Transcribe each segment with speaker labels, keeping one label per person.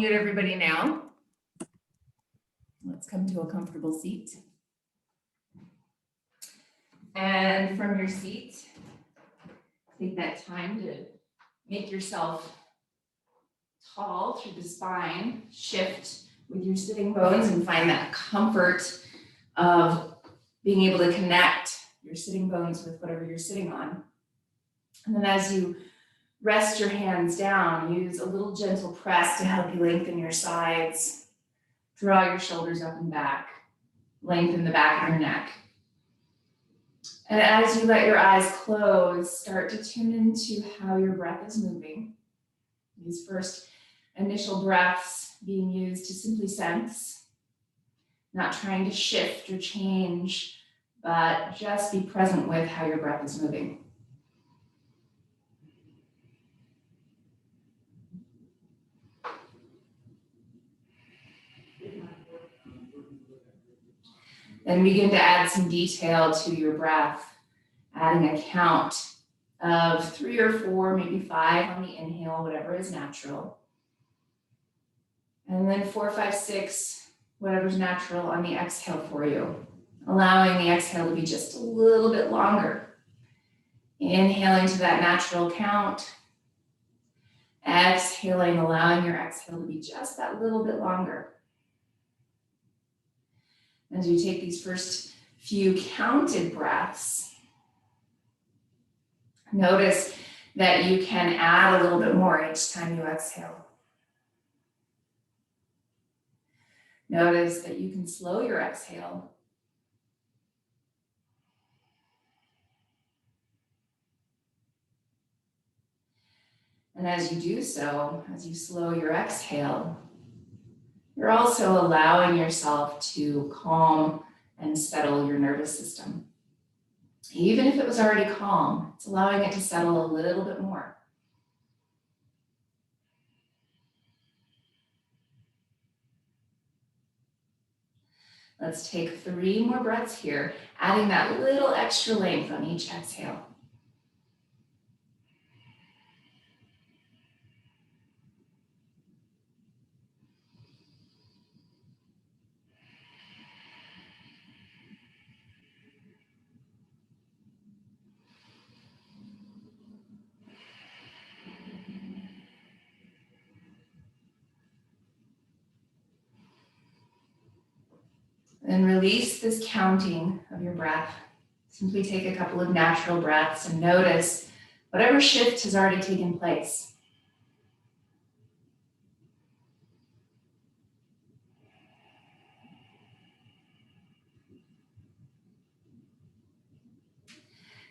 Speaker 1: Mute everybody now. Let's come to a comfortable seat. And from your seat, take that time to make yourself tall through the spine, shift with your sitting bones and find that comfort of being able to connect your sitting bones with whatever you're sitting on. And then as you rest your hands down, use a little gentle press to help you lengthen your sides. Draw your shoulders up and back, lengthen the back of your neck. And as you let your eyes close, start to tune into how your breath is moving. These first initial breaths being used to simply sense, not trying to shift or change, but just be present with how your breath is moving. Then begin to add some detail to your breath, adding a count of 3 or 4, maybe 5 on the inhale, whatever is natural. And then 4, 5, 6, whatever's natural on the exhale for you, allowing the exhale to be just a little bit longer. Inhaling to that natural count, exhaling, allowing your exhale to be just that little bit longer. As you take these first few counted breaths, notice that you can add a little bit more each time you exhale. Notice that you can slow your exhale. And as you do so, as you slow your exhale, you're also allowing yourself to calm and settle your nervous system. Even if it was already calm, it's allowing it to settle a little bit more. Let's take 3 more breaths here, adding that little extra length on each exhale. Then release this counting of your breath. Simply take a couple of natural breaths and notice whatever shift has already taken place.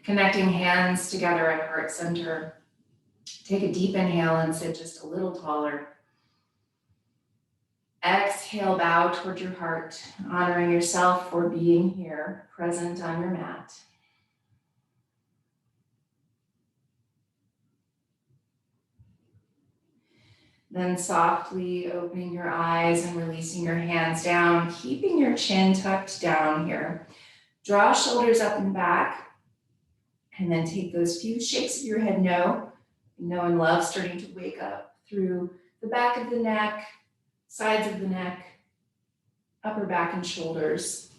Speaker 1: Connecting hands together at heart center. Take a deep inhale and sit just a little taller. Exhale, bow toward your heart, honoring yourself for being here, present on your mat. Then softly opening your eyes and releasing your hands down, keeping your chin tucked down here. Draw shoulders up and back, and then take those few shakes of your head no and love, starting to wake up through the back of the neck, sides of the neck, upper back and shoulders.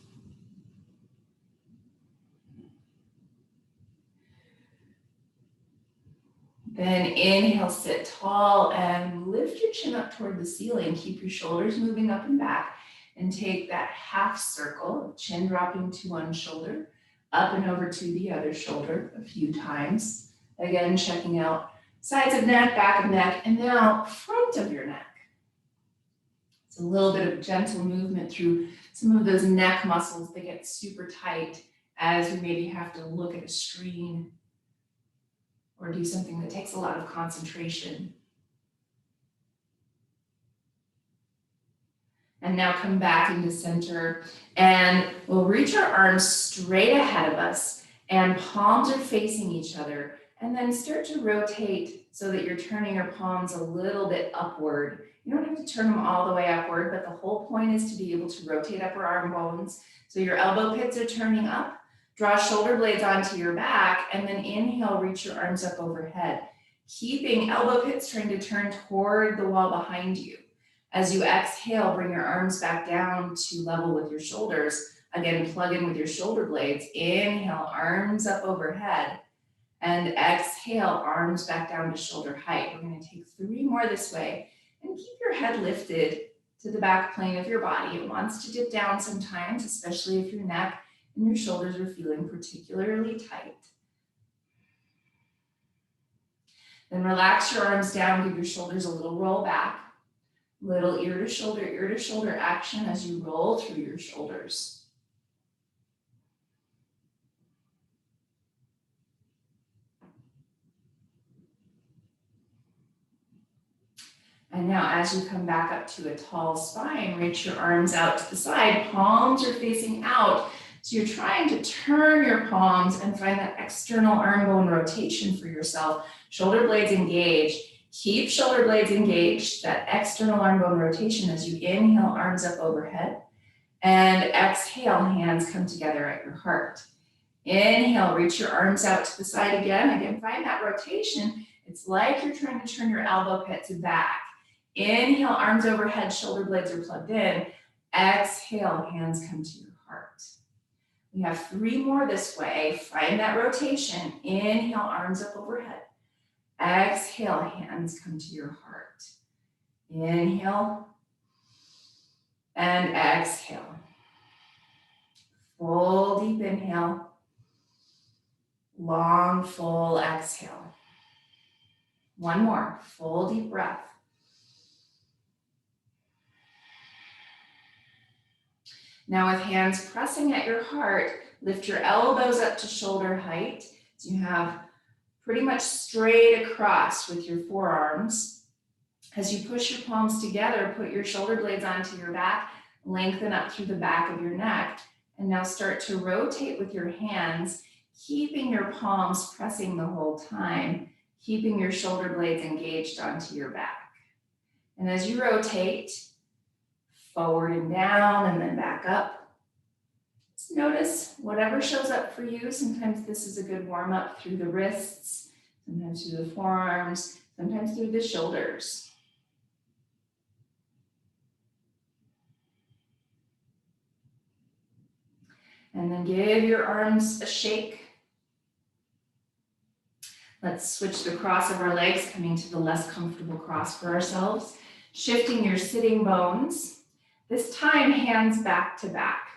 Speaker 1: Then inhale, sit tall and lift your chin up toward the ceiling. Keep your shoulders moving up and back and take that half circle, chin dropping to one shoulder, up and over to the other shoulder a few times. Again, checking out sides of neck, back of neck, and now front of your neck. It's a little bit of gentle movement through some of those neck muscles that get super tight as you maybe have to look at a screen or do something that takes a lot of concentration. And now come back into center and we'll reach our arms straight ahead of us and palms are facing each other, and then start to rotate so that you're turning your palms a little bit upward. You don't have to turn them all the way upward, but the whole point is to be able to rotate upper arm bones. So your elbow pits are turning up, draw shoulder blades onto your back, and then inhale, reach your arms up overhead. Keeping elbow pits trying to turn toward the wall behind you. As you exhale, bring your arms back down to level with your shoulders. Again, plug in with your shoulder blades. Inhale, arms up overhead. And exhale, arms back down to shoulder height. We're going to take 3 more this way. And keep your head lifted to the back plane of your body. It wants to dip down sometimes, especially if your neck and your shoulders are feeling particularly tight. Then relax your arms down, give your shoulders a little roll back. Little ear to shoulder action as you roll through your shoulders. And now as you come back up to a tall spine, reach your arms out to the side, palms are facing out. So you're trying to turn your palms and find that external arm bone rotation for yourself. Shoulder blades engaged. Keep shoulder blades engaged, that external arm bone rotation as you inhale, arms up overhead. And exhale, hands come together at your heart. Inhale, reach your arms out to the side again. Again, find that rotation. It's like you're trying to turn your elbow pits back. Inhale, arms overhead, shoulder blades are plugged in. Exhale, hands come to your heart. We have 3 more this way. Find that rotation. Inhale, arms up overhead. Exhale, hands come to your heart. Inhale and exhale. Full deep inhale. Long, full exhale. 1 more. Full deep breath. Now with hands pressing at your heart, lift your elbows up to shoulder height. So you have pretty much straight across with your forearms. As you push your palms together, put your shoulder blades onto your back, lengthen up through the back of your neck, and now start to rotate with your hands, keeping your palms pressing the whole time, keeping your shoulder blades engaged onto your back. And as you rotate, forward and down and then back up. Just notice whatever shows up for you. Sometimes this is a good warm up through the wrists, sometimes through the forearms, sometimes through the shoulders. And then give your arms a shake. Let's switch the cross of our legs, coming to the less comfortable cross for ourselves. Shifting your sitting bones. This time, hands back to back.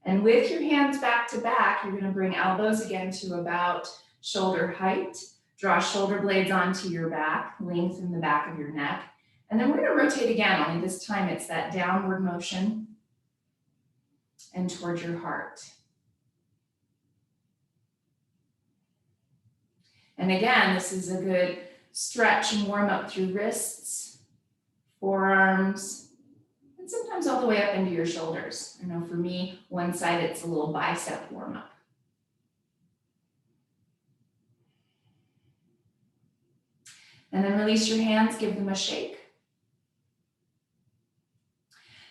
Speaker 1: And with your hands back to back, you're going to bring elbows again to about shoulder height. Draw shoulder blades onto your back, lengthen the back of your neck. And then we're going to rotate again, only this time it's that downward motion and towards your heart. And again, this is a good stretch and warm up through wrists, forearms, and sometimes all the way up into your shoulders. I know for me, one side, it's a little bicep warm up. And then release your hands, give them a shake.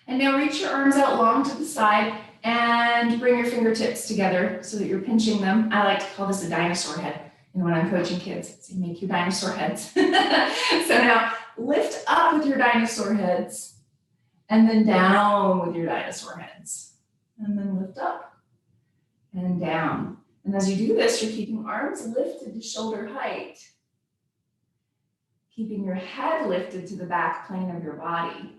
Speaker 1: And now reach your arms out long to the side and bring your fingertips together so that you're pinching them. I like to call this a dinosaur head. And when I'm coaching kids, say make your dinosaur heads. So now lift up with your dinosaur heads. And then down with your dinosaur heads. And then lift up and down. And as you do this, you're keeping arms lifted to shoulder height. Keeping your head lifted to the back plane of your body.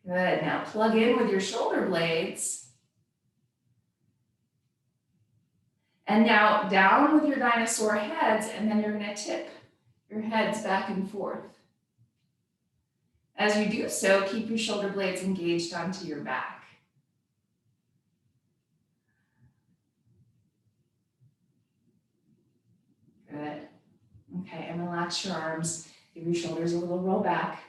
Speaker 1: Good, now plug in with your shoulder blades. And now down with your dinosaur heads, and then you're gonna tip your heads back and forth. As you do so, keep your shoulder blades engaged onto your back. Good. Okay, and relax your arms. Give your shoulders a little roll back.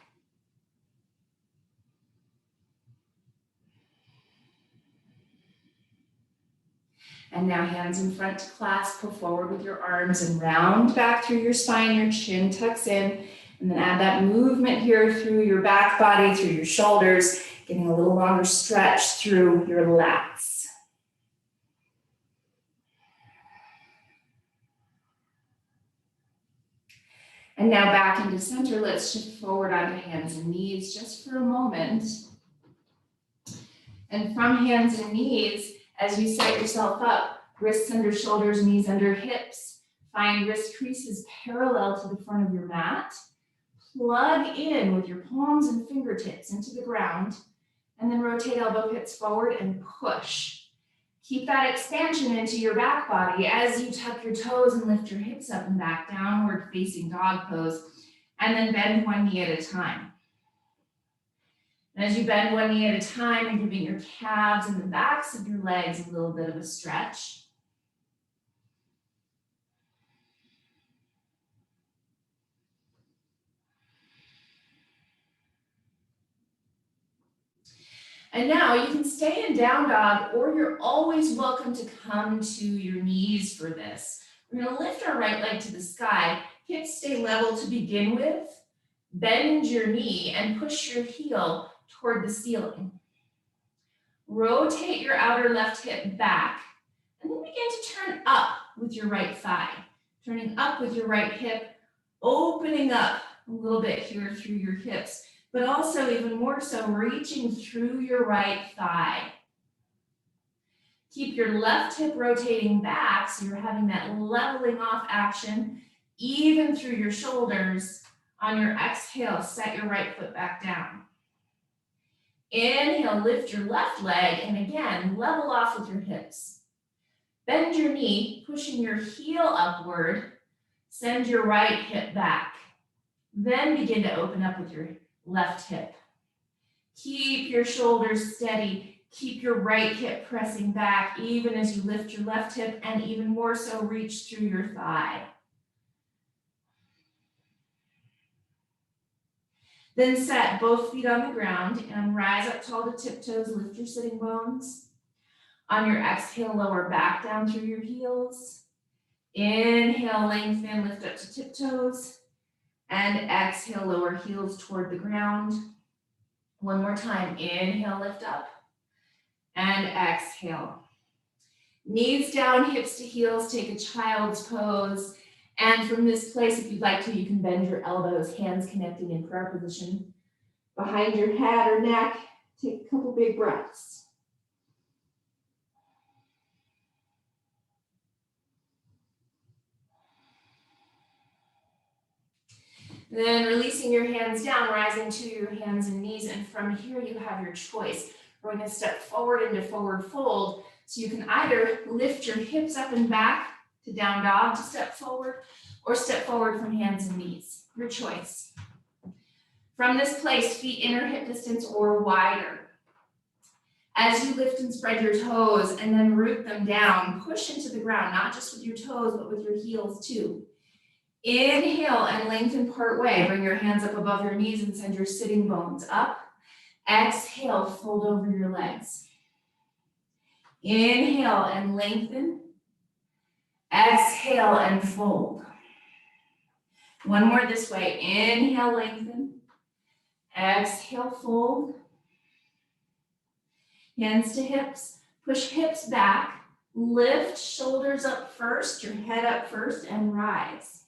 Speaker 1: And now hands in front to clasp, pull forward with your arms and round back through your spine, your chin tucks in. And then add that movement here through your back body, through your shoulders, getting a little longer stretch through your lats. And now back into center, let's shift forward onto hands and knees just for a moment. And from hands and knees, as you set yourself up, wrists under shoulders, knees under hips, find wrist creases parallel to the front of your mat. Plug in with your palms and fingertips into the ground, and then rotate elbow pits forward and push. Keep that expansion into your back body as you tuck your toes and lift your hips up and back, downward facing dog pose, and then bend one knee at a time. And as you bend one knee at a time, you're giving your calves and the backs of your legs a little bit of a stretch. And now you can stay in down dog, or you're always welcome to come to your knees for this. We're gonna lift our right leg to the sky, hips stay level to begin with, bend your knee and push your heel toward the ceiling. Rotate your outer left hip back, and then begin to turn up with your right thigh. Turning up with your right hip, opening up a little bit here through your hips, but also even more so reaching through your right thigh. Keep your left hip rotating back so you're having that leveling off action, even through your shoulders. On your exhale, set your right foot back down. Inhale, lift your left leg, and again, level off with your hips. Bend your knee, pushing your heel upward, send your right hip back. Then begin to open up with your left hip. Keep your shoulders steady. Keep your right hip pressing back, even as you lift your left hip, and even more so reach through your thigh. Then set both feet on the ground and rise up tall to tiptoes, lift your sitting bones. On your exhale, lower back down through your heels. Inhale, lengthen, lift up to tiptoes. And exhale, lower heels toward the ground. One more time, inhale, lift up. And exhale. Knees down, hips to heels, take a child's pose. And from this place, if you'd like to, you can bend your elbows, hands connecting in prayer position. Behind your head or neck, take a couple big breaths. Then releasing your hands down, rising to your hands and knees. And from here, you have your choice. We're going to step forward into forward fold. So you can either lift your hips up and back to down dog to step forward, or step forward from hands and knees, your choice. From this place, feet inner hip distance or wider. As you lift and spread your toes and then root them down, push into the ground, not just with your toes, but with your heels too. Inhale and lengthen part way. Bring your hands up above your knees and send your sitting bones up. Exhale, fold over your legs. Inhale and lengthen. Exhale and fold. One more this way. Inhale, lengthen. Exhale, fold. Hands to hips. Push hips back. Lift shoulders up first, your head up first, and rise.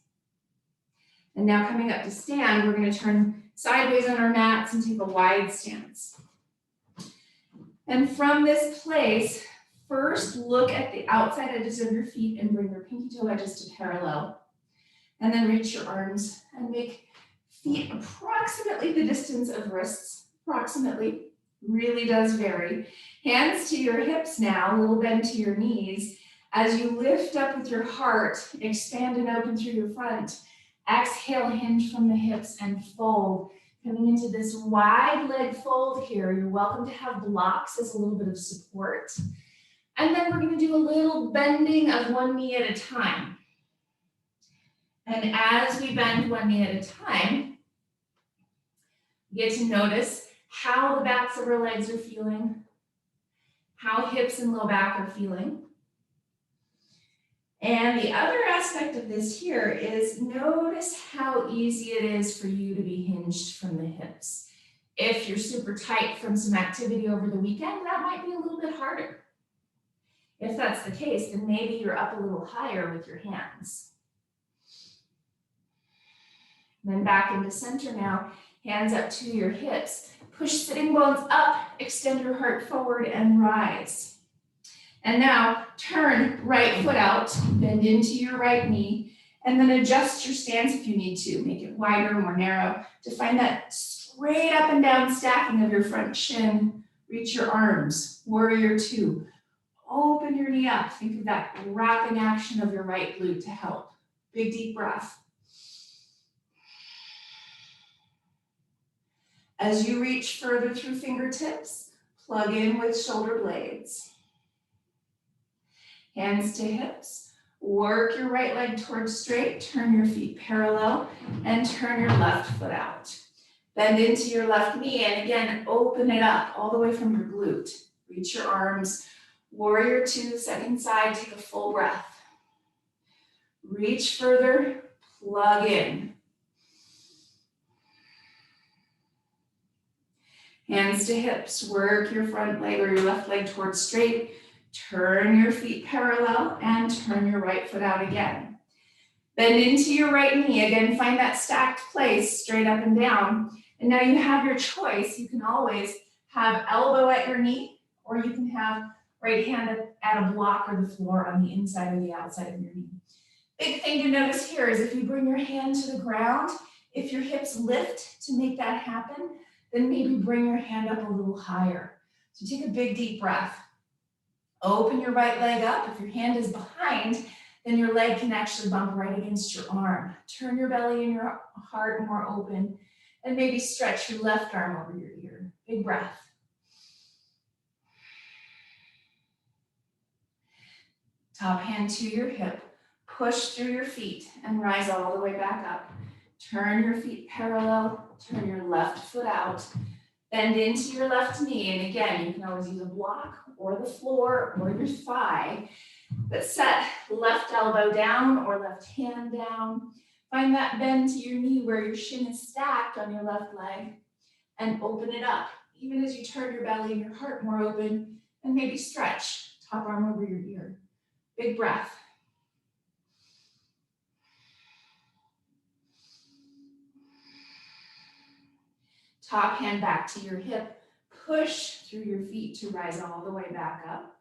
Speaker 1: And now coming up to stand, we're going to turn sideways on our mats and take a wide stance. And from this place, first look at the outside edges of your feet and bring your pinky toe edges to parallel. And then reach your arms and make feet approximately the distance of wrists. Approximately, really does vary. Hands to your hips now, a little bend to your knees. As you lift up with your heart, expand and open through your front. Exhale, hinge from the hips and fold. Coming into this wide leg fold here, you're welcome to have blocks as a little bit of support. And then we're going to do a little bending of one knee at a time. And as we bend one knee at a time, you get to notice how the backs of our legs are feeling, how hips and low back are feeling. And the other aspect of this here is notice how easy it is for you to be hinged from the hips. If you're super tight from some activity over the weekend, that might be a little bit harder. If that's the case, then maybe you're up a little higher with your hands. Then back into center now, hands up to your hips. Push sitting bones up, extend your heart forward and rise. And now turn right foot out, bend into your right knee, and then adjust your stance if you need to. Make it wider, more narrow, to find that straight up and down stacking of your front shin. Reach your arms, warrior two. Open your knee up. Think of that wrapping action of your right glute to help. Big deep breath. As you reach further through fingertips, plug in with shoulder blades. Hands to hips. Work your right leg towards straight. Turn your feet parallel and turn your left foot out. Bend into your left knee and again, open it up all the way from your glute. Reach your arms. Warrior two, second side, take a full breath. Reach further, plug in. Hands to hips, work your front leg or your left leg towards straight. Turn your feet parallel and turn your right foot out again. Bend into your right knee. Again, find that stacked place straight up and down. And now you have your choice. You can always have elbow at your knee, or you can have right hand at a block or the floor on the inside or the outside of your knee. Big thing to notice here is if you bring your hand to the ground, if your hips lift to make that happen, then maybe bring your hand up a little higher. So take a big deep breath. Open your right leg up. If your hand is behind, then your leg can actually bump right against your arm. Turn your belly and your heart more open, and maybe stretch your left arm over your ear. Big breath. Top hand to your hip. Push through your feet and rise all the way back up. Turn your feet parallel, turn your left foot out. Bend into your left knee, and again, you can always use a block or the floor or your thigh, but set left elbow down or left hand down. Find that bend to your knee where your shin is stacked on your left leg and open it up, even as you turn your belly and your heart more open, and maybe stretch, top arm over your ear. Big breath. Top hand back to your hip. Push through your feet to rise all the way back up.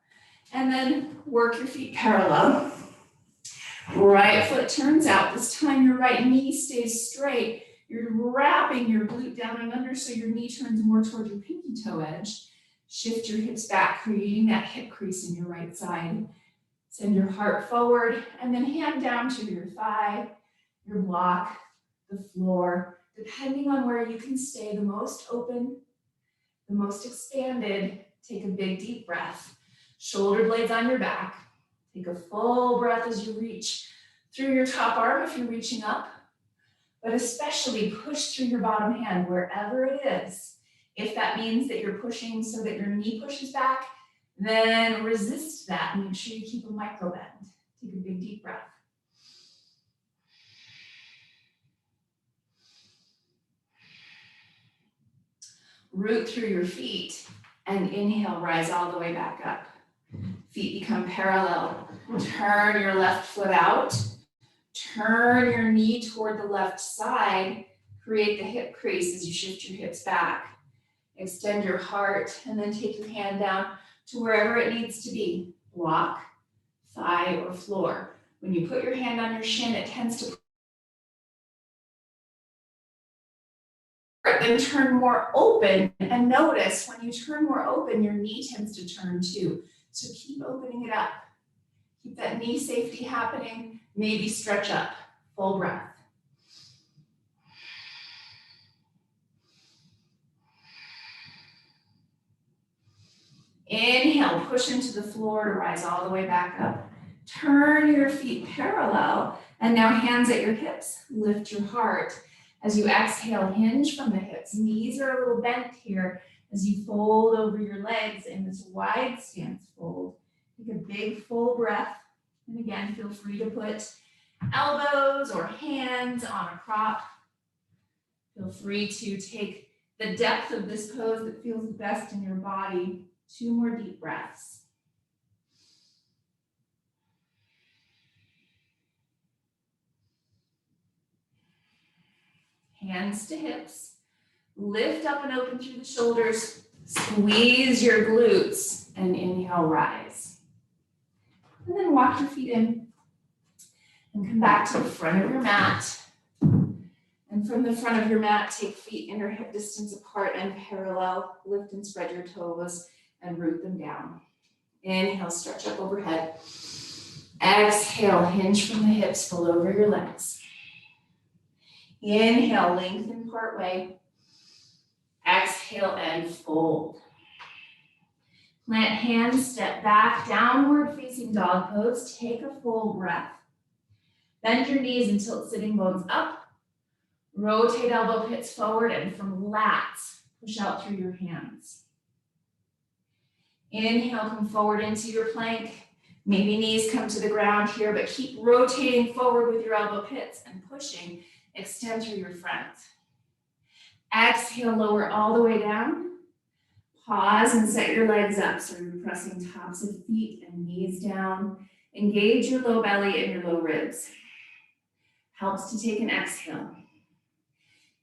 Speaker 1: And then work your feet parallel. Right foot turns out. This time your right knee stays straight. You're wrapping your glute down and under so your knee turns more toward your pinky toe edge. Shift your hips back, creating that hip crease in your right side. Send your heart forward and then hand down to your thigh, your block, the floor, depending on where you can stay the most open, the most expanded. Take a big deep breath. Shoulder blades on your back. Take a full breath as you reach through your top arm if you're reaching up, but especially push through your bottom hand wherever it is. If that means that you're pushing so that your knee pushes back, then resist that and make sure you keep a micro bend. Take a big deep breath. Root through your feet and inhale, rise all the way back up. Feet become parallel. Turn your left foot out. Turn your knee toward the left side. Create the hip crease as you shift your hips back. Extend your heart and then take your hand down to wherever it needs to be. Block, thigh, or floor. When you put your hand on your shin, it tends to then turn more open, and notice when you turn more open, your knee tends to turn too. So keep opening it up. Keep that knee safety happening. Maybe stretch up. Full breath. Inhale, push into the floor to rise all the way back up. Turn your feet parallel, and now hands at your hips. Lift your heart. As you exhale, hinge from the hips. Knees are a little bent here as you fold over your legs in this wide stance fold. Take a big full breath. And again, feel free to put elbows or hands on a prop. Feel free to take the depth of this pose that feels best in your body. 2 more deep breaths. hands to hips. Lift up and open through the shoulders. Squeeze your glutes and inhale, rise. And then walk your feet in and come back to the front of your mat. And from the front of your mat, take feet inner hip distance apart and parallel. Lift and spread your toes and root them down. Inhale, stretch up overhead. Exhale, hinge from the hips, pull over your legs. Inhale, lengthen part way. Exhale and fold. Plant hands, step back, downward facing dog pose. Take a full breath. Bend your knees and tilt sitting bones up. Rotate elbow pits forward and from lats, push out through your hands. Inhale, come forward into your plank. Maybe knees come to the ground here, but keep rotating forward with your elbow pits and pushing. Extend through your front. Exhale, lower all the way down. Pause and set your legs up. So you're pressing tops of feet and knees down. Engage your low belly and your low ribs. Helps to take an exhale.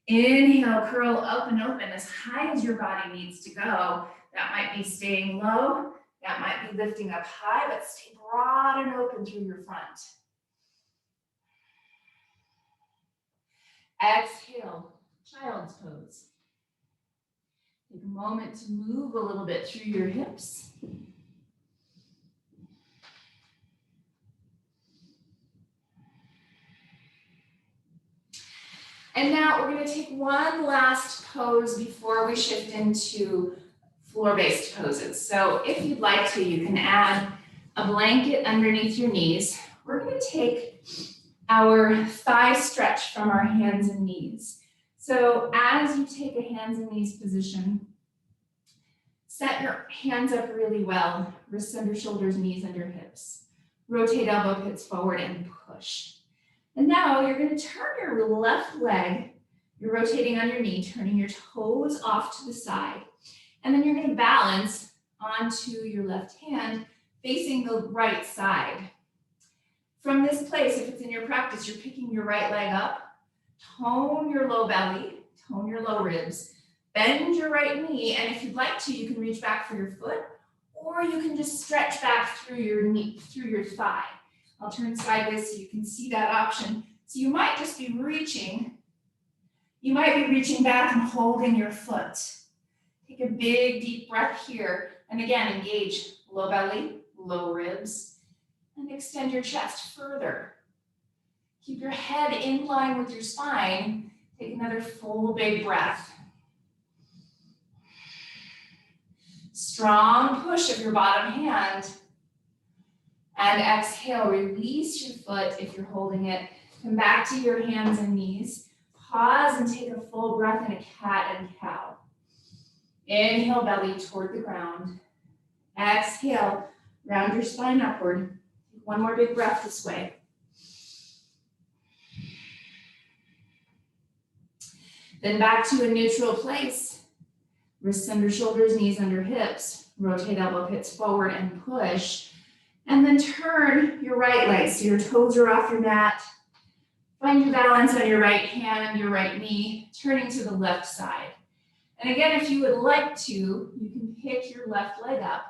Speaker 1: Inhale, curl up and open as high as your body needs to go. That might be staying low. That might be lifting up high, but stay broad and open through your front. Exhale, child's pose. Take a moment to move a little bit through your hips. And now we're going to take one last pose before we shift into floor-based poses. So if you'd like to, you can add a blanket underneath your knees. We're going to take our thigh stretch from our hands and knees. So as you take a hands and knees position, set your hands up really well, wrists under shoulders, knees under hips. Rotate elbow pits forward and push. And now you're going to turn your left leg, you're rotating on your knee, turning your toes off to the side. And then you're going to balance onto your left hand, facing the right side. From this place, if it's in your practice, you're picking your right leg up, tone your low belly, tone your low ribs, bend your right knee, and if you'd like to, you can reach back for your foot, or you can just stretch back through your knee, through your thigh. I'll turn sideways so you can see that option. So you might just be reaching. You might be reaching back and holding your foot. Take a big, deep breath here. And again, engage low belly, low ribs, and extend your chest further. Keep your head in line with your spine. Take another full, big breath. Strong push of your bottom hand. And exhale, release your foot if you're holding it. Come back to your hands and knees. Pause and take a full breath in a cat and cow. Inhale, belly toward the ground. Exhale, round your spine upward. Take one more big breath this way. Then back to a neutral place. Wrists under shoulders, knees under hips. Rotate elbow pits forward and push. And then turn your right leg so your toes are off your mat. Find your balance on your right hand, your right knee, turning to the left side. And again, if you would like to, you can pick your left leg up,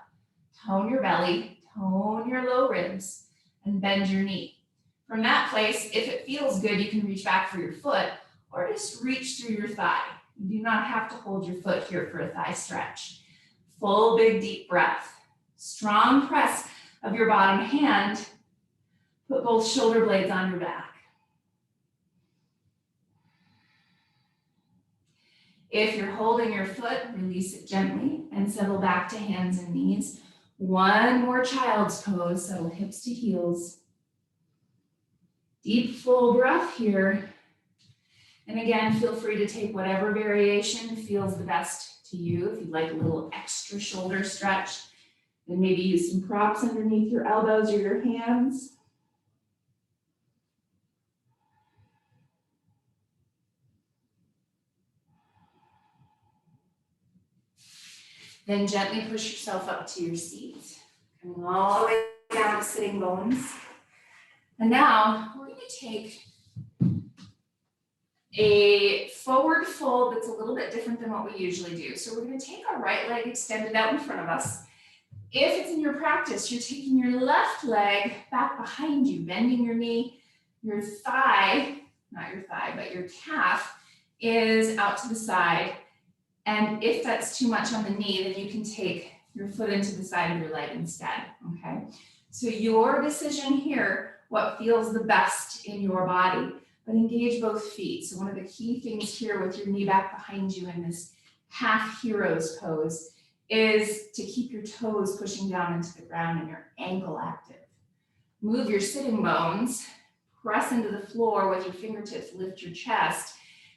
Speaker 1: tone your belly, tone your low ribs, and bend your knee. From that place, if it feels good, you can reach back for your foot or just reach through your thigh. You do not have to hold your foot here for a thigh stretch. Full, big, deep breath. Strong press of your bottom hand. Put both shoulder blades on your back. If you're holding your foot, release it gently and settle back to hands and knees. One more child's pose, settle hips to heels. Deep, full breath here. And again, feel free to take whatever variation feels the best to you. If you'd like a little extra shoulder stretch, then maybe use some props underneath your elbows or your hands. Then gently push yourself up to your seat, coming all the way down to sitting bones. And now we're going to take a forward fold that's a little bit different than what we usually do. So we're going to take our right leg extended out in front of us. If it's in your practice, you're taking your left leg back behind you, bending your knee, your thigh, not your thigh, but your calf is out to the side. And if that's too much on the knee, then you can take your foot into the side of your leg instead, okay? So your decision here, what feels the best in your body, but engage both feet. So one of the key things here with your knee back behind you in this half hero's pose is to keep your toes pushing down into the ground and your ankle active. Move your sitting bones, press into the floor with your fingertips, lift your chest.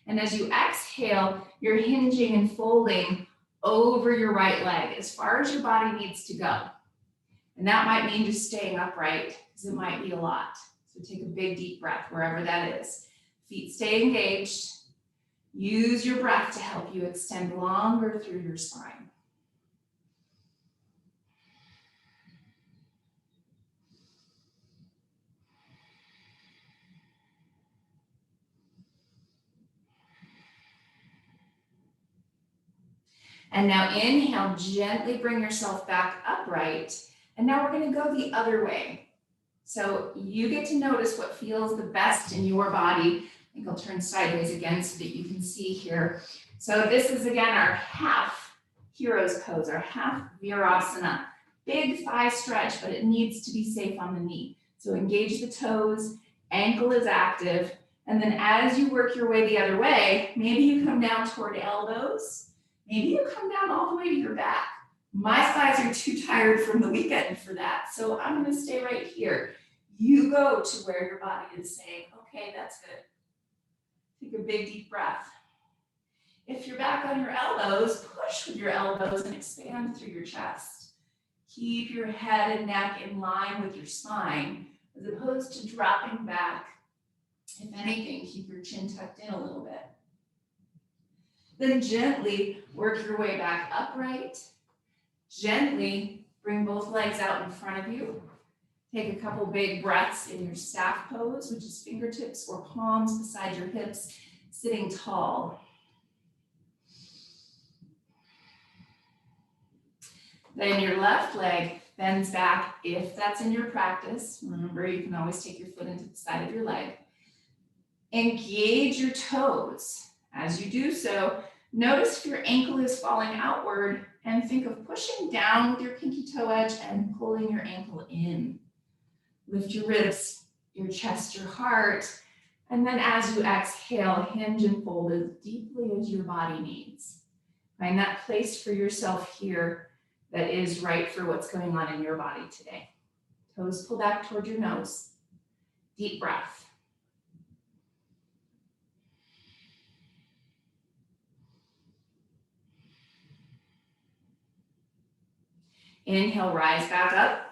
Speaker 1: And as you exhale, you're hinging and folding over your right leg as far as your body needs to go. And that might mean just staying upright, because it might be a lot. So take a big deep breath wherever that is. Feet stay engaged. Use your breath to help you extend longer through your spine. And now inhale, gently bring yourself back upright. And now we're going to go the other way. So you get to notice what feels the best in your body. I think I'll turn sideways again so that you can see here. So this is again our half hero's pose, our half virasana. Big thigh stretch, but it needs to be safe on the knee. So engage the toes, ankle is active. And then as you work your way the other way, maybe you come down toward elbows. Maybe you come down all the way to your back. My thighs are too tired from the weekend for that. So I'm gonna stay right here. You go to where your body is saying, okay, that's good. Take a big deep breath. If you're back on your elbows, push with your elbows and expand through your chest. Keep your head and neck in line with your spine, as opposed to dropping back. If anything, keep your chin tucked in a little bit. Then gently work your way back upright. Gently bring both legs out in front of you. Take a couple big breaths in your staff pose, which is fingertips or palms beside your hips, sitting tall. Then your left leg bends back if that's in your practice. Remember, you can always take your foot into the side of your leg. Engage your toes. As you do so, notice if your ankle is falling outward and think of pushing down with your pinky toe edge and pulling your ankle in. Lift your ribs, your chest, your heart, and then as you exhale, hinge and fold as deeply as your body needs. Find that place for yourself here that is right for what's going on in your body today. Toes pull back toward your nose. Deep breath. Inhale, rise back up.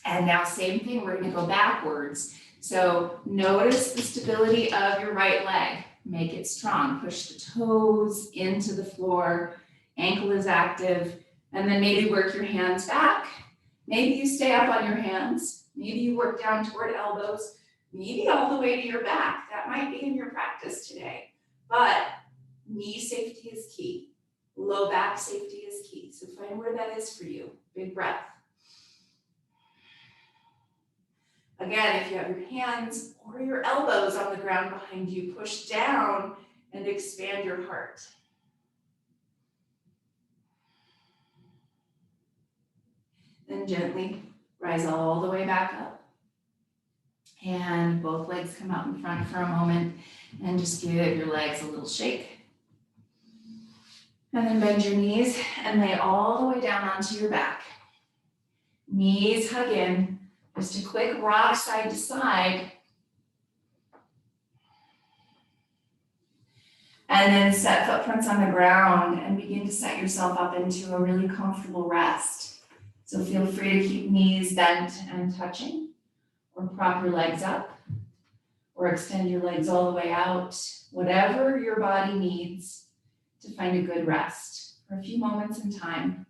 Speaker 1: And now same thing, we're gonna go backwards. So notice the stability of your right leg. Make it strong. Push the toes into the floor. Ankle is active. And then maybe work your hands back. Maybe you stay up on your hands. Maybe you work down toward elbows. Maybe all the way to your back. That might be in your practice today. But knee safety is key. Low back safety is key. So find where that is for you. Big breath. Again, if you have your hands or your elbows on the ground behind you, push down and expand your heart. Then gently rise all the way back up. And both legs come out in front for a moment and just give your legs a little shake. And then bend your knees and lay all the way down onto your back. Knees hug in. Just a quick rock side to side. And then set footprints on the ground and begin to set yourself up into a really comfortable rest. So feel free to keep knees bent and touching, or prop your legs up, or extend your legs all the way out, whatever your body needs to find a good rest for a few moments in time.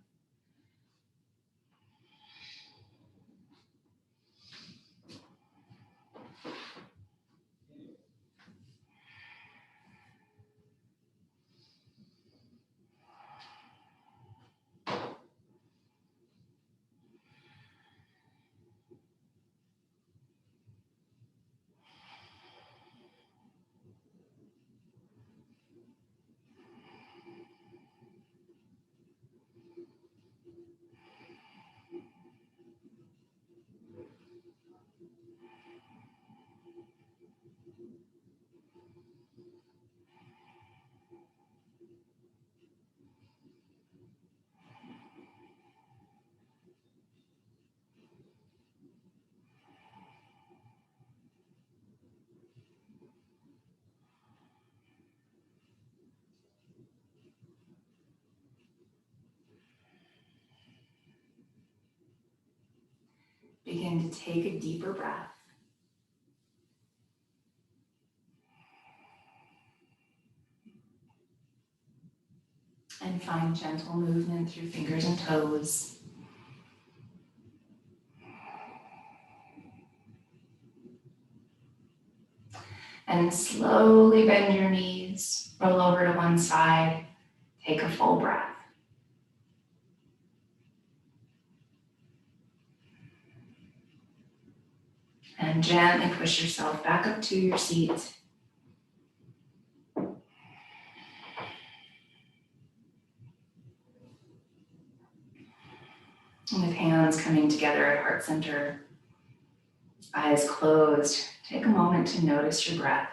Speaker 1: begin to take a deeper breath. And find gentle movement through fingers and toes. And slowly bend your knees, roll over to one side, take a full breath. And gently push yourself back up to your seat. And with hands coming together at heart center, eyes closed, take a moment to notice your breath.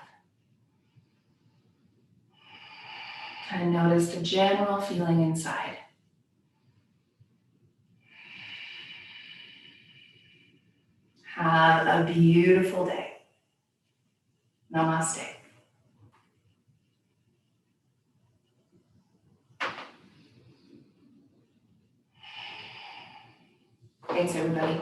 Speaker 1: Kind of notice the general feeling inside. Have a beautiful day. Namaste. Thanks, everybody.